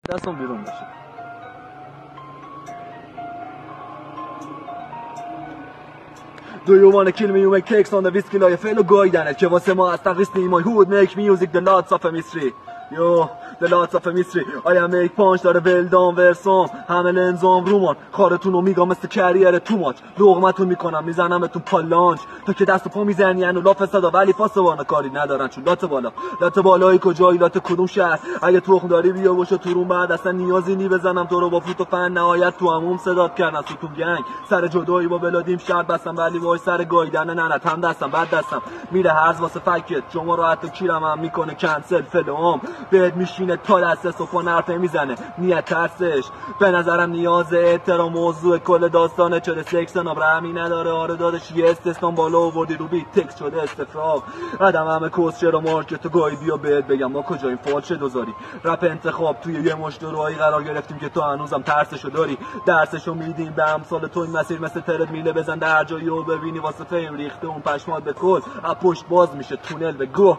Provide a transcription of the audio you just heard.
دستم بیرون بشه. Do you wanna kill me? You make cakes on the whiskey like a fellow guy دنه که واسه ما از تقریص نیمای hood make music the lots of a mystery. Yo, the lots of a mystery. I am make punch داره ولدان ورسام همه لنزام رومان خارتونو میگم مثل کریر تو ماچ لغمتون میکنم میزنم تو پالانچ تو که دست و پا میزنی انو لاف صدا ولی پاسبان کاری ندارن چون لات بالایی کجایی لات کدوم شهر اگه تخم داری بیا باشه تو روم بعد اصلا نیازی نی بزنم تو رو با فوت و فن نهایت تو هموم صدات کردن تو گنگ سر جدایی با بلادیم شرط بستم ولی وای سر گایدن ننت هم دستم بعد دستم میره هرز واسه فکت شما رو حتی کیرم هم میکنه کنسل فلام بهت میشینه تا دست صفا نرفه میزنه نیت ترسش به نظرم نیاز احترام موضوع کل داستانه چرا سکس نابرهمی نداره آره دادش یه استثنان بالا آوردی رو بیت تکس شده استفراغ آدم همه کوسچه رو مارکت و گاهی بیا بهت بگم ما کجاییم فالش دوزاری رپ انتخاب توی یه مشت روایی قرار گرفتیم که تو هنوزم ترسشو داری درسشو میدیم به امثال تو این مسیر مثل ترد میله بزن در جایی رو ببینی واسه فیم ریخته اون پشمات به کل از پشت باز میشه تونل به گوه